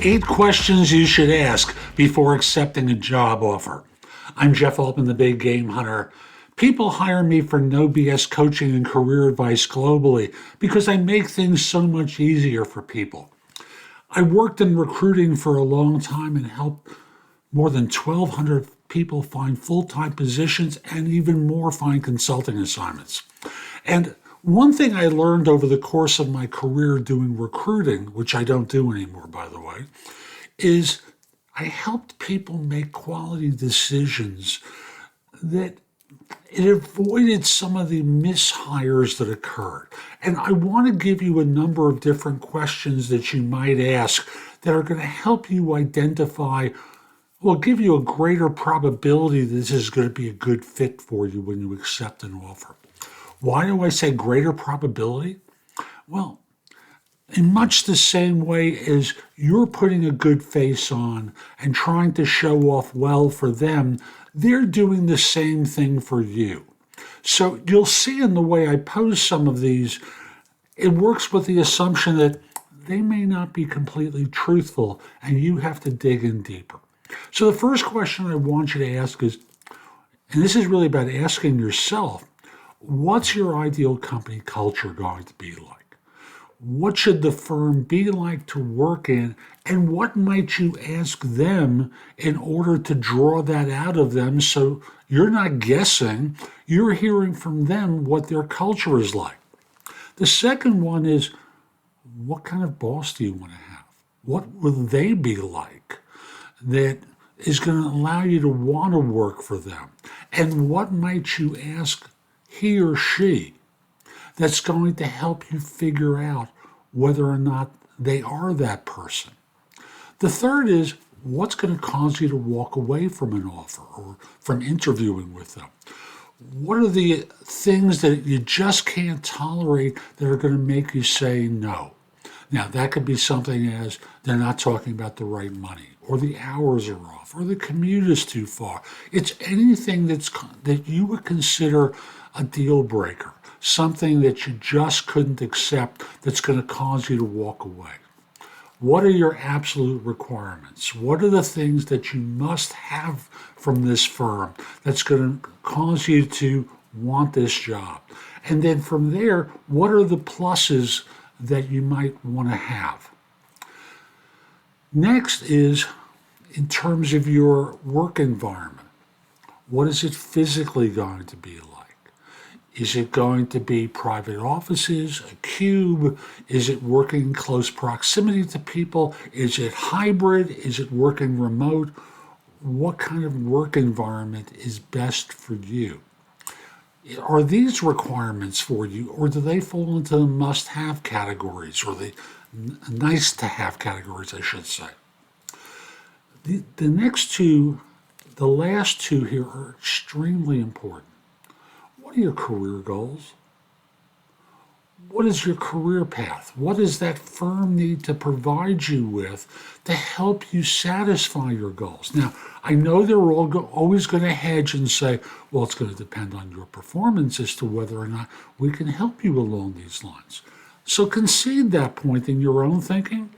8 questions you should ask before accepting a job offer. I'm Jeff Altman, the Big Game Hunter. People hire me for no BS coaching and career advice globally because I make things so much easier for people. I worked in recruiting for a long time and helped more than 1,200 people find full time positions and even more find consulting assignments. And one thing I learned over the course of my career doing recruiting, which I don't do anymore, by the way, is I helped people make quality decisions that it avoided some of the mishires that occurred. And I want to give you a number of different questions that you might ask that are going to help you identify, well, give you a greater probability that this is going to be a good fit for you when you accept an offer. Why do I say greater probability? Well, in much the same way as you're putting a good face on and trying to show off well for them, they're doing the same thing for you. So you'll see in the way I pose some of these, it works with the assumption that they may not be completely truthful and you have to dig in deeper. So the first question I want you to ask is, and this is really about asking yourself, what's your ideal company culture going to be like? What should the firm be like to work in, and what might you ask them in order to draw that out of them so you're not guessing, you're hearing from them what their culture is like. The second one is, what kind of boss do you want to have? What will they be like that is going to allow you to want to work for them? And what might you ask he or she that's going to help you figure out whether or not they are that person? The third is, what's going to cause you to walk away from an offer or from interviewing with them? What are the things that you just can't tolerate that are going to make you say no? Now, that could be something as they're not talking about the right money, or the hours are off, or the commute is too far. It's anything that you would consider a deal breaker, something that you just couldn't accept that's going to cause you to walk away. What are your absolute requirements? What are the things that you must have from this firm that's going to cause you to want this job? And then from there, what are the pluses that you might want to have? Next is in terms of your work environment. What is it physically going to be like? Is it going to be private offices, a cube? Is it working in close proximity to people? Is it hybrid? Is it working remote? What kind of work environment is best for you? Are these requirements for you, or do they fall into the must-have categories, or the nice-to-have categories, I should say? The next two, the last two here are extremely important. What are your career goals? What is your career path? What does that firm need to provide you with to help you satisfy your goals? Now, I know they're always going to hedge and say, well, it's going to depend on your performance as to whether or not we can help you along these lines. So concede that point in your own thinking,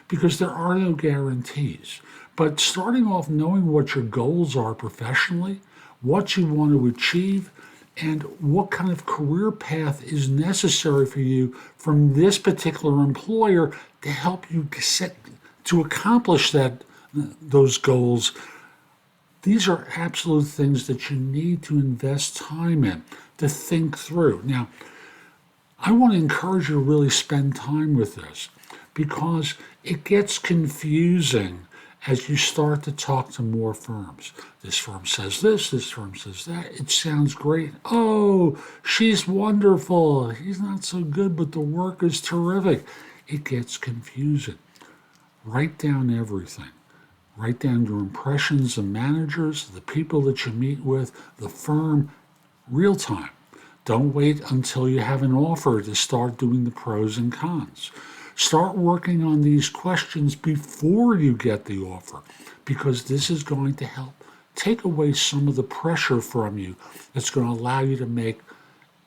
because there are no guarantees. But starting off knowing what your goals are professionally, what you want to achieve, and what kind of career path is necessary for you from this particular employer to help you to accomplish those goals. These are absolute things that you need to invest time in, to think through. Now, I want to encourage you to really spend time with this, because it gets confusing as you start to talk to more firms. This firm says this firm says that. It sounds great. Oh, she's wonderful. He's not so good, but the work is terrific. It gets confusing. Write down everything. Write down your impressions of managers, the people that you meet with, the firm, real time. Don't wait until you have an offer to start doing the pros and cons. Start working on these questions before you get the offer, because this is going to help take away some of the pressure from you that's going to allow you to make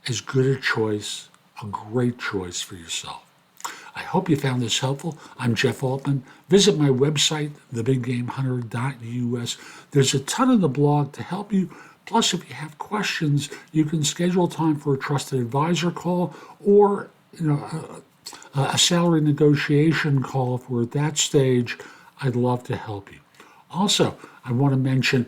as good a choice, a great choice for yourself. I hope you found this helpful. I'm Jeff Altman. Visit my website, thebiggamehunter.us. There's a ton of the blog to help you. Plus, if you have questions, you can schedule time for a trusted advisor call or a salary negotiation call. If we're at that stage, I'd love to help you. Also, I want to mention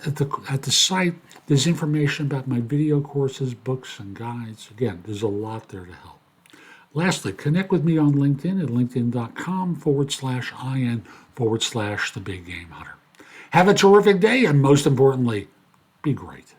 at the site, there's information about my video courses, books, and guides. Again, there's a lot there to help. Lastly, connect with me on LinkedIn at linkedin.com/IN/The Big Game Hunter. Have a terrific day, and most importantly, be great.